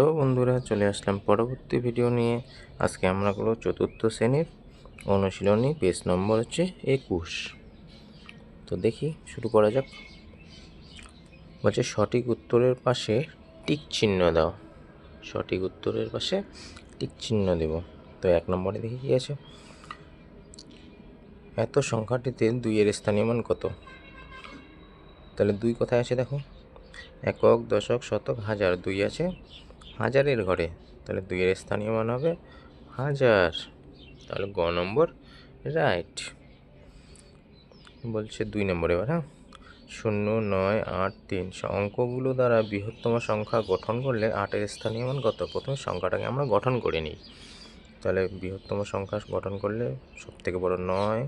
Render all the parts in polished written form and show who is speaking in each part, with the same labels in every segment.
Speaker 1: তো বন্ধুরা, চলে আসলাম পরবর্তী ভিডিও নিয়ে। আজকে আমরা করব চতুর্থ শ্রেণীর অনুশীলনী, পেজ নম্বর হচ্ছে 21। তো দেখি, শুরু করা যাক। বলছে সঠিক উত্তরের পাশে টিক চিহ্ন দাও। সঠিক উত্তরের পাশে টিক চিহ্ন দেব। তো 1 নম্বরে দেখি কি আছে। এত সংখ্যাটিতে 2 এর স্থানীয় মান কত? তাহলে 2 কোথায় আছে দেখো, একক, দশক, শতক, হাজার। 2 আছে হাজারের ঘরে, তাহলে 2 এর স্থানীয় মান হবে 1000। তাহলে গ নম্বর রাইট। বলছে 2 নম্বর এবার। 0, 9, 8, 3 অঙ্কগুলো দ্বারা বৃহত্তম সংখ্যা গঠন করলে 8 এর স্থানীয় মান কত? প্রথমে সংখ্যাটাকে আমরা গঠন করে নিই। তাহলে বৃহত্তম সংখ্যা গঠন করলে সবথেকে বড় 9,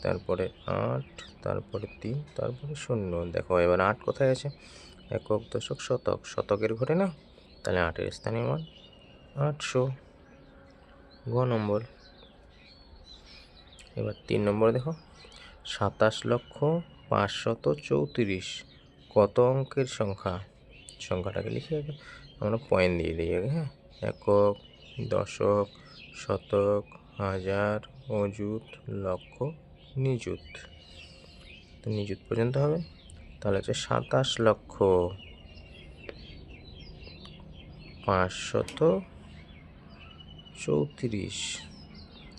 Speaker 1: তারপরে 8, তারপরে 3, তারপরে 0। দেখো এবার 8 কোথায় আছে? একক, দশক, শতক। শতকের ঘরে না, তাহলে 8 এর স্থানীয় মান 800। গ নম্বর। এবার 3 নম্বরে দেখো, 27,534 কত অঙ্কের সংখ্যা? সংখ্যাটাকে লিখে আগে আমরা পয়েন্ট দিয়ে দিই আগে। একক, দশক, শতক, হাজার, অযুত, লক্ষ, নিযুত। তো নিযুত পর্যন্ত হবে। তাহলে হচ্ছে 27,534।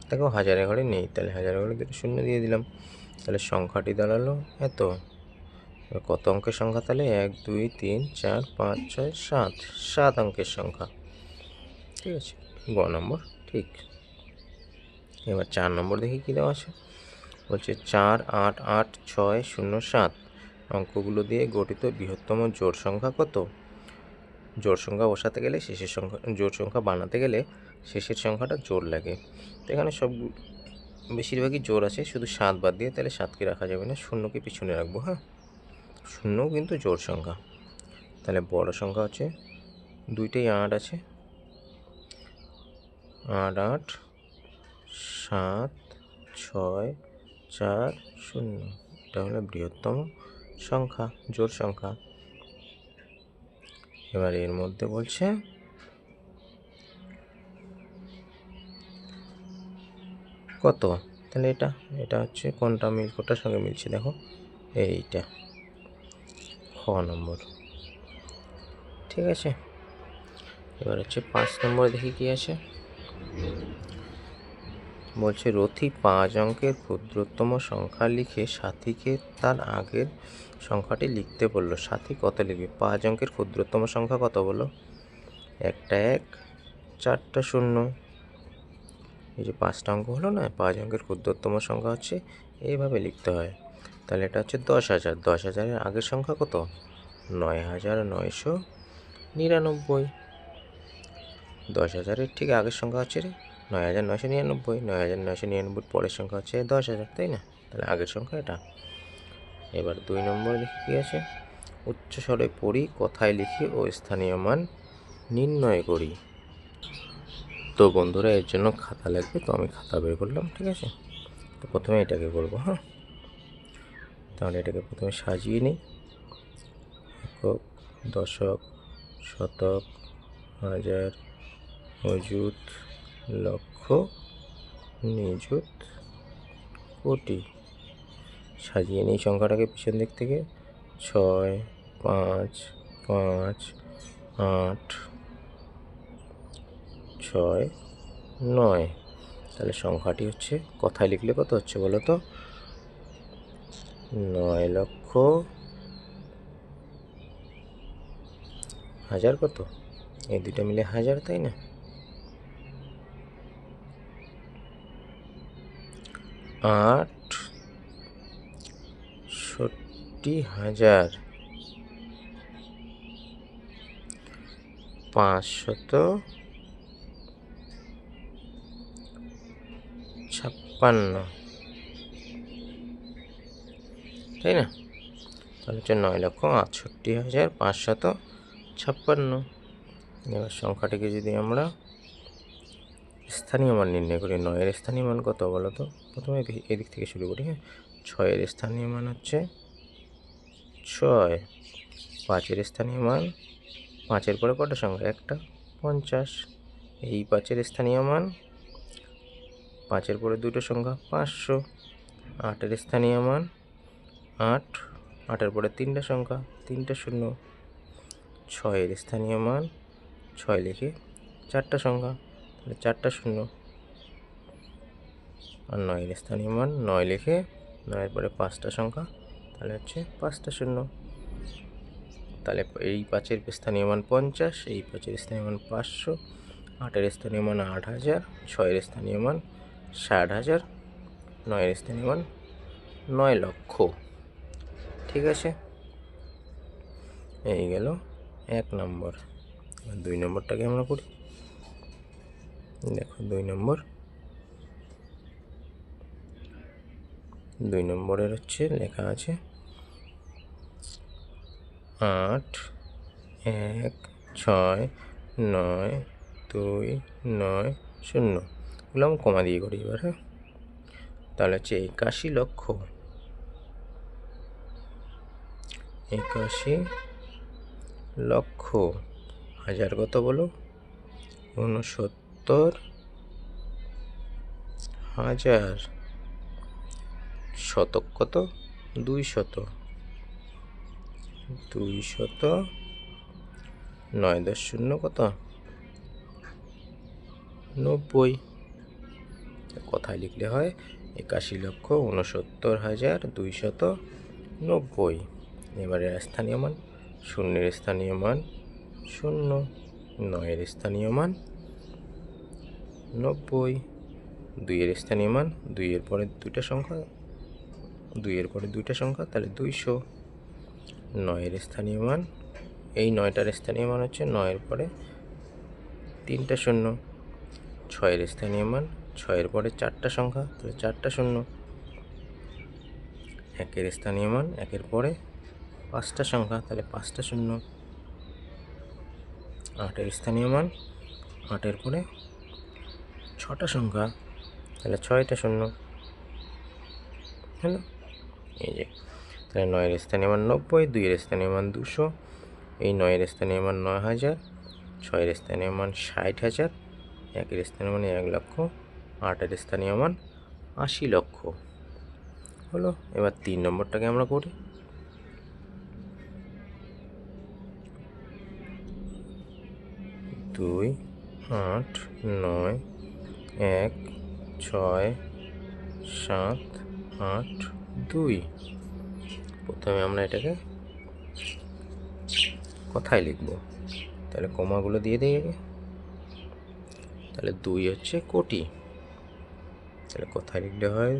Speaker 1: দেখো হাজারের ঘরে নেই, তাহলে হাজারের ঘরে 2 শূন্য দিয়ে দিলাম। তাহলে সংখ্যাটি দাঁড়ালো এত। কত অঙ্কের সংখ্যা তাহলে? 1, 2, 3, 4, 5, 6, 7। 7 অঙ্কের সংখ্যা। ঠিক আছে, গ নম্বর ঠিক। এবার 4 নম্বর দেখি কী দেওয়া আছে। বলছে 4, 8, 8, 6, 0, 7 অঙ্কগুলো দিয়ে গঠিত বৃহত্তম জোড় সংখ্যা কত? জোড় সংখ্যা বসাতে গেলে শেষের সংখ্যা, জোড় সংখ্যা বানাতে গেলে শেষের সংখ্যাটা জোড় লাগে। তো এখানে সব বেশিরভাগই জোড় আছে, শুধু 7 বাদ দিয়ে, তাহলে 7কে রাখা যাবে না, 0কে পিছনে রাখবো। 0 কিন্তু জোড় সংখ্যা। তাহলে বড় সংখ্যা হচ্ছে 2টেই 8 আছে, 8, 8, 7, 6, 4, 0। এটা হলো বৃহত্তম সংখ্যা, জোড় সংখ্যা। এবার এর মধ্যে বলছে কত? তাহলে এটা হচ্ছে কোনটা কোনটার সঙ্গে মিলছে দেখো, এইটা খ নম্বর। ঠিক আছে, এবার হচ্ছে 5 নম্বর দেখি কি আছে। বলছে রথি 5 অঙ্কের ক্ষুদ্রতম সংখ্যা লিখে সাথীকে তার আগের সংখ্যাটি লিখতে বলল। সাথী কত লিখবে? 5 অঙ্কের ক্ষুদ্রতম সংখ্যা কত বলো? একটা 1, 4টা 0। এই যে 5টা অঙ্ক হলো না, 5 অঙ্কের ক্ষুদ্রতম সংখ্যা হচ্ছে এইভাবে লিখতে হয়। তাহলে এটা হচ্ছে 10,000। 10,000-এর আগের সংখ্যা কত? 9,999। 10,000-এর ঠিক আগের সংখ্যা হচ্ছে 9,999। 9,999 পরের সংখ্যা হচ্ছে 10,000, তাই না? তাহলে আগের সংখ্যা এটা। এবার 2 নম্বরে দেখি কী আছে। উচ্চস্বরে পড়ি, কথায় লিখি ও স্থানীয় মান নির্ণয় করি। তো বন্ধুরা, এর জন্য খাতা লাগবে, তো আমি খাতা বের করলাম। ঠিক আছে, তো প্রথমে এটাকে করবো। তাহলে এটাকে প্রথমে সাজিয়ে নিই। একক, দশক, শতক, হাজার, অযুত, লক্ষ, নিযুত, কোটি। সাজিয়ে নিই সংখ্যাটাকে পিছন দিক থেকে। 6, 5, 5, 8, 6, 9। তাহলে সংখ্যাটি হচ্ছে, কথায় লিখলে কত হচ্ছে বলো তো? 9,00,000 কত? এই দুটো মিলে 1000, তাই না? 68,556 তাই না? তাহলে হচ্ছে 9,68,556। এবার সংখ্যাটিকে যদি আমরা স্থানীয় মান নির্ণয় করি, 9-এর স্থানীয় মান কত বলো তো? প্রথমে এদিক থেকে শুরু করি। 6-এর স্থানীয় মান হচ্ছে 6, 5-এর স্থানীয় মান পাঁচের পরে কটা সংখ্যা? একটা, 50। এই 5-এর স্থানীয় মান, 5-এর পরে দুটো সংখ্যা, 500। 8-এর স্থানীয় মান 8, 8-এর পরে তিনটা সংখ্যা, তিনটে শূন্য। 6-এর স্থানীয় মান 6 লিখে চারটা সংখ্যা, তাহলে চারটা শূন্য। আর 9-এর স্থানীয় মান 9 লিখে 9-এর পরে পাঁচটা সংখ্যা, তাহলে হচ্ছে পাঁচটা শূন্য। তাহলে এই 5-এর স্থানীয় মান 50, এই 5-এর স্থানীয় মান 500, 8-এর স্থানীয় মান 8000, 6-এর স্থানীয় মান 60,000, 9-এর স্থানীয় মান 9 লক্ষ। ঠিক আছে, এই গেল 1 নম্বর। 2 নম্বরটাকে আমরা করি। দেখো 2 নম্বরের হচ্ছে লেখা আছে 8, 1, 6, 9, 2, 9, 0। এগুলো আমি কমা দিয়ে করি এবার। হ্যাঁ, তাহলে হচ্ছে 81 লক্ষ। 81 লক্ষ। হাজার কত বলো? 69,000। শতক কত? 200। 9 কত? 90। কথায় লিখলে হয় 81,69,290। এবারে স্থানীয় মান, 0-এর স্থানীয় মান 0, 9-এর স্থানীয় মান 90, 2-এর স্থানীয় মান, 2-এর পরে দুইটা সংখ্যা, 2-এর পরে দুইটা সংখ্যা, তাহলে 200। 9-এর স্থানীয় মান, এই 9টার স্থানীয় মান হচ্ছে 9-এর পরে তিনটা শূন্য। 6-এর স্থানীয় মান, 6-এর পরে চারটা সংখ্যা, তাহলে চারটা শূন্য। 1-এর স্থানীয় মান, 1-এর পরে পাঁচটা সংখ্যা, তাহলে পাঁচটা শূন্য। 8-এর স্থানীয় মান, 8-এর পরে ছটা সংখ্যা, তাহলে 6টা শূন্য। হ্যালো, এই যে তাহলে 9-এর স্থানীয় মান 90, 2-এর স্থানীয় মান 200, এই 9-এর স্থানীয় মান 9,000, 6-এর স্থানীয় মান 60,000, 1-এর স্থানীয় মান 1 লক্ষ, 8-এর স্থানীয় মান 80 লক্ষ। হলো, এবার 3 নম্বরটাকে আমরা করি। 2, 8, 9, 1, 6, 7, 8, 2। প্রথমে আমরা এটাকে কথায় লিখব, তাহলে কমাগুলো দিয়ে দিই আগে। তাহলে 2 হচ্ছে কোটি, তাহলে কথায় লিখলে হয়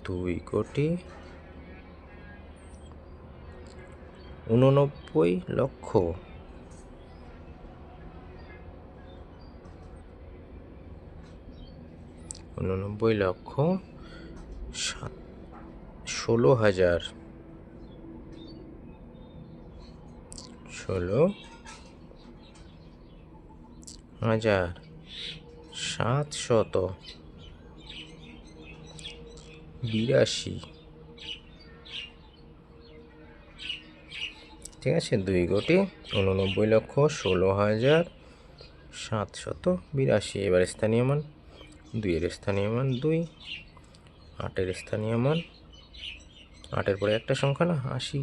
Speaker 1: 2,89,00,000। 89,16,000। 16,782। ঠিক আছে, 2,89,16,782। এবার স্থানীয় মান, 2-এর স্থানীয় মান 2, 8-এর স্থানীয় মান, 8-এর পরে একটা সংখ্যা না 80,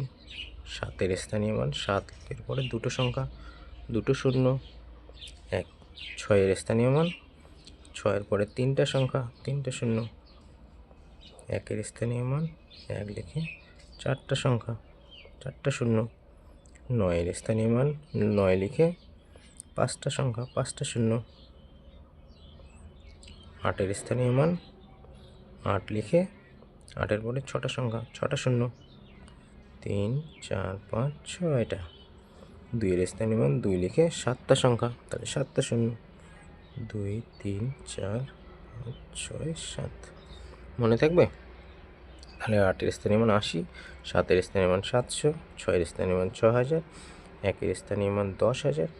Speaker 1: 7-এর স্থানীয় মান, 7-এর পরে দুটো সংখ্যা, দুটো শূন্য। 6-এর স্থানীয় মান, 6-এর পরে তিনটা সংখ্যা, তিনটা শূন্য। 1-এর স্থানীয় মান 1 লিখে চারটা সংখ্যা, চারটা শূন্য। 9-এর স্থানীয় মান 9 লিখে পাঁচটা সংখ্যা, পাঁচটা শূন্য। 8-এর স্থানীয় মান 8 লিখে 8-এর পরে ছটা সংখ্যা, ছটা শূন্য। 3, 4, 5, 6টা। 2-এর স্থানীয় মান 2 লিখে সাতটা সংখ্যা, তাহলে সাতটা শূন্য। 2, 3, 4, 5, 6, 7। মনে থাকবে? তাহলে 8-এর স্থানীয় মান 80, 7-এর স্থানীয় মান 700, 6-এর স্থানীয় মান 6,000, 1-এর স্থানীয় মান 10,000,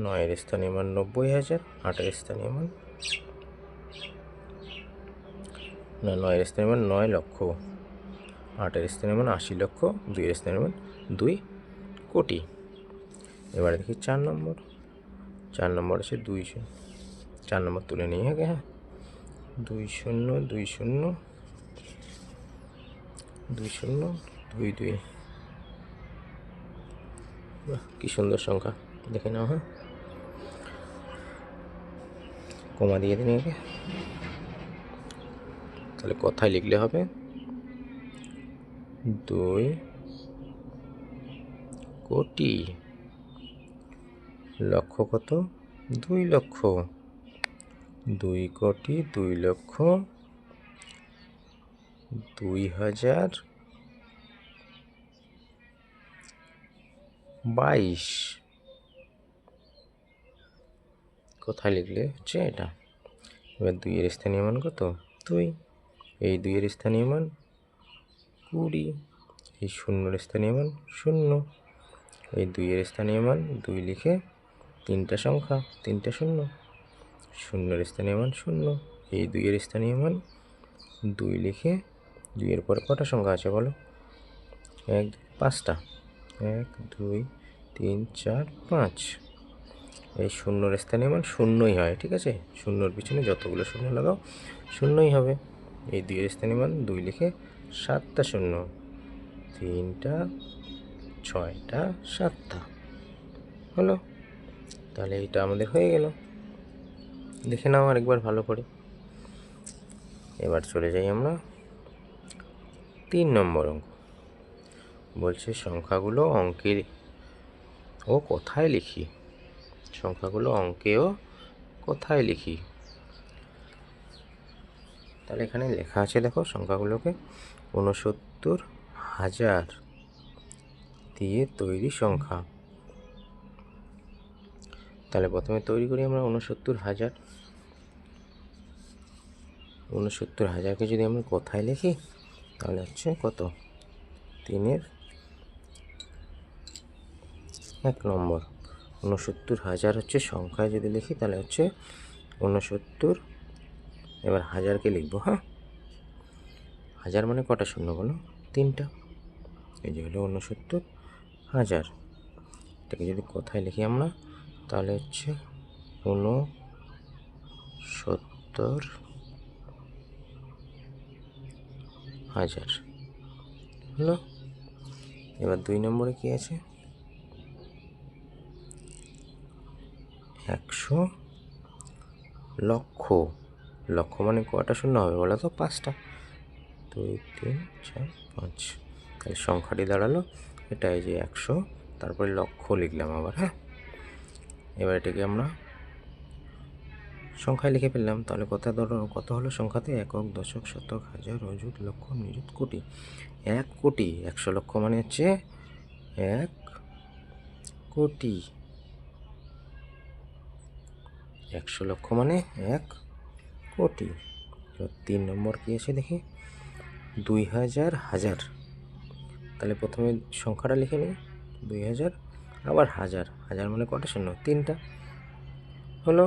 Speaker 1: 9-এর স্থানীয় মান 90,000, 8-এর স্থানীয় মান 9-এর স্থানীয় মান 9 লক্ষ, 8-এর স্থানীয় মান 80 লক্ষ, 2-এর স্থানীয় মান 2 কোটি। এবারে দেখি 4 নম্বর। 4 নম্বর আছে 2 0। 4 নম্বর তুলে নিই আগে। হ্যাঁ, 2 0 2 0 2 0 2 2। বাহ, কি সুন্দর সংখ্যা, দেখে নাও। হ্যাঁ, কমা দিয়ে দিন আগে। তাহলে কথায় লিখলে হবে 2 কোটি। লক্ষ কত? 2 লক্ষ। 2 কোটি 2 লক্ষ 2022। কোথায় লিখলে হচ্ছে এটা। এবার 2 এর স্থানীয় মান কত? 2। এই 2 এর স্থানীয় মান 20। এই 0 এর স্থানীয় মান 0। এই 2 এর স্থানীয় মান 2 লিখে 3টা সংখ্যা, 3টে 0। 0 এর স্থানীয় মান 0। এই 2 এর স্থানীয় মান 2 লিখে 2 এর পরে কটা সংখ্যা আছে বলো? 1 5টা। 1 2 3 4 5। এই 0 এর স্থানীয় মান 0ই হয়, ঠিক আছে? 0-র পিছনে যতগুলো 0 লাগাও 0ই হবে। এই 2 এর স্থানীয় মান 2 লিখে 7টা 0। 3টা 6টা 7টা হলো। তাহলে এটা আমাদের হয়ে গেল। দেখে নাও আরেকবার ভালো করে। এবার চলে যাই আমরা 3 নম্বর অঙ্ক। বলছে সংখ্যাগুলো অঙ্কে ও কোথায় লিখি। সংখ্যাগুলো অঙ্কে ও কোথায় লিখি। তাহলে এখানে লেখা আছে, দেখো সংখ্যাগুলোকে 69,000 দিয়ে তৈরি সংখ্যা। তাহলে প্রথমে তৈরি করি আমরা 69,000। 69,000কে যদি আমরা কোথায় লিখি তাহলে হচ্ছে কত? 3-এর 1 নম্বর। 69,000 হচ্ছে সংখ্যায় যদি লিখি তাহলে হচ্ছে 69। এবার 1000কে লিখবো। হ্যাঁ, 1000 মানে কটা 0 বলো? 3টা। এই যে হলো 69,000। এটাকে যদি কোথায় লিখি আমরা তাহলে হচ্ছে 69,000 হলো। এবার 2 নম্বরে কি আছে? 100 লক্ষ। লক্ষ মানে কটা 0 হবে বলো তো? 5টা। 2 3 4 5। তাহলে সংখ্যাটি দাঁড়ালো এটা, এই যে 100, তারপরে লক্ষ লিখলাম আবার। হ্যাঁ, এবার এটাকে আমরা সংখ্যায় লিখে ফেললাম। তাহলে কত হলো সংখ্যাতে? একক, দশক, শতক, হাজার, অযুত, লক্ষ, নিযুত, কোটি। 1 কোটি। 100 লক্ষ মানে হচ্ছে 1 কোটি। 100 লক্ষ মানে 1 কোটি। এবার 3 নম্বর কি আছে দেখি? 2000 হাজার। তাহলে প্রথমে সংখ্যাটা লিখে নিই 2000, আবার হাজার। হাজার মানে কটা 0? 3টা হলো।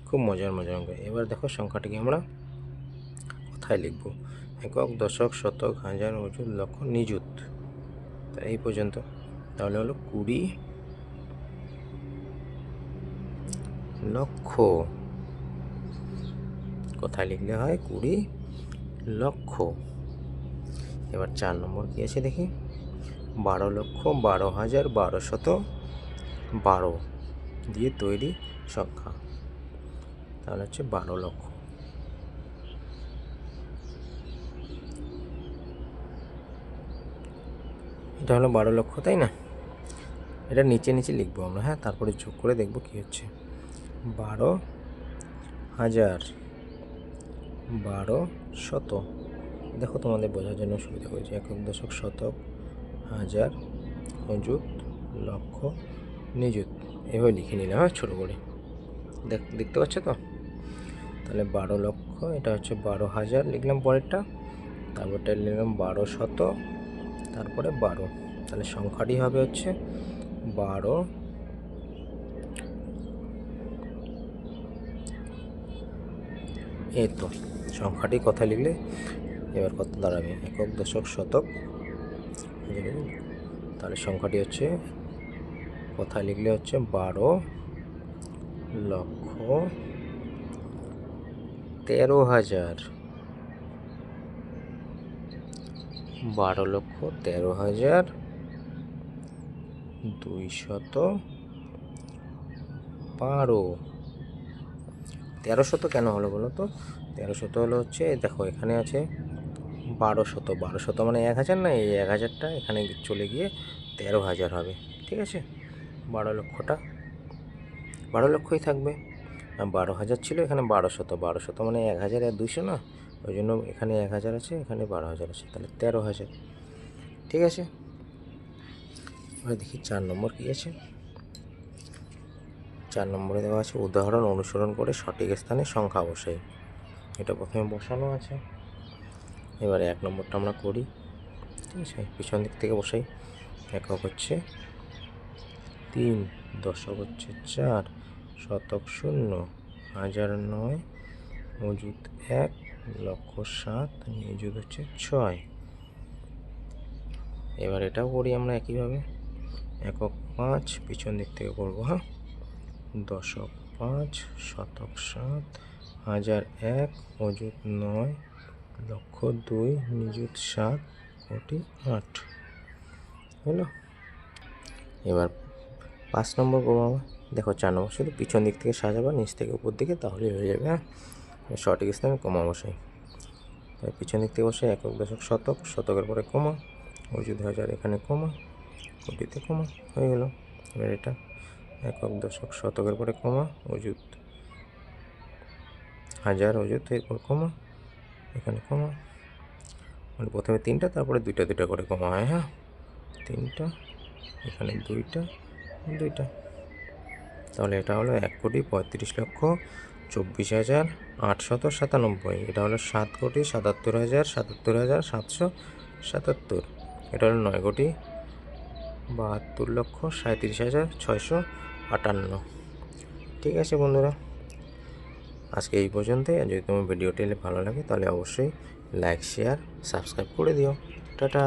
Speaker 1: খুব মজার অঙ্ক। এবার দেখো সংখ্যাটিকে আমরা কোথায় লিখব। একক, দশক, শতক, হাজার, অযুত, লক্ষ, নিযুত। তা এই পর্যন্ত। তাহলে হলো 20 লক্ষ। কোথায় লিখলে হয়? 20 লক্ষ। এবার 4 নম্বর কি আছে দেখি? 12 লক্ষ 12,1212 দিয়ে তৈরি সংখ্যা। তাহলে হচ্ছে 12 লক্ষ। এটা হলো 12 লক্ষ, তাই না? এটা নিচে নিচে লিখবো আমরা। হ্যাঁ, তারপরে যোগ করে দেখবো কি হচ্ছে। 12,000 12শত। দেখো তোমাদের বোঝার জন্য সুবিধা করেছি। একক, দশক, শতক, হাজার, অযুত, লক্ষ, নিযুত এভাবে লিখে নিলাম। হ্যাঁ, ছোটো করে দেখতে পাচ্ছ তো? তাহলে 12 লক্ষ, এটা হচ্ছে 12,000 লিখলাম পরেরটা, তারপরটা লিখলাম 12শত, তারপরে 12। তাহলে সংখ্যাটি হবে হচ্ছে 12। এই তো সংখ্যাটি কোথায় লিখলে এবার কত দাঁড়াবে? একক, দশক, শতক, তাহলে সংখ্যাটি হচ্ছে কথা লিখলে হচ্ছে 12,13,000। 12,13,212। 1300 কেন হলো বলো তো? 1300 হলো হচ্ছে, দেখো এখানে আছে 1200, 1200 মানে 1000 না, এই 1000টা এখানে চলে গিয়ে 13,000 হবে। ঠিক আছে, 12,00,000টা 12,00,000ই থাকবে। 12,000 ছিল, এখানে 1200, 1200 মানে 1000 আর 200 না, ওই জন্য এখানে 1000 আছে, এখানে 12,000 আছে, তাহলে 13,000। ঠিক আছে, এবার দেখি 4 নম্বর কী আছে। 4 নম্বরে দেওয়া আছে উদাহরণ অনুসরণ করে সঠিক স্থানে সংখ্যা বসাই। এটা প্রথমে বসানো আছে, এবারে 1 নম্বরটা আমরা করি। ঠিক আছে, পিছন দিক থেকে বসাই। একক হচ্ছে 3, দশক হচ্ছে 4, শতক 0, হাজার 9, মজুদ 1, লক্ষ 7, নিযুত হচ্ছে 6। এবার এটাও করি আমরা একইভাবে। একক 5, পিছন দিক থেকে করবো। হ্যাঁ, দশক 5, শতক 7, হাজার 1, মজুদ 9, লক্ষ 2, নিযুত 7, কোটি 8 হলো। এবার 5 নম্বর করবো আমরা। দেখো 4 নম্বর শুধু পিছন দিক থেকে সাজাবা, নিচ থেকে উপর দিকে, তাহলেই হয়ে যাবে। হ্যাঁ, সঠিক স্থানে কমা বসাই। পিছন দিক থেকে বসাই একক, দশক, শতক, শতকের পরে কমা, মজুদ হাজার, এখানে কমা, কোটিতে কমা, হয়ে গেল। এবার এটা একক, দশক, শতকের পরে কমা, মজুদ হাজার, মজুদ, এরপর কমা, এখানে কমা, মানে প্রথমে 3টা, তারপরে 2টা 2টা করে কমা হয়। হ্যাঁ, 3টা, এখানে 2টা 2টা, তাহলে এটা হলো 1,24,24,897। এটা হলো 7,77,77,777। এটা হলো 9,72,37,658। ঠিক আছে বন্ধুরা, আজকে এই পর্যন্তই। আর যদি তোমার ভিডিওটি ভালো লাগে তাহলে অবশ্যই লাইক, শেয়ার, সাবস্ক্রাইব করে দিও। টাটা।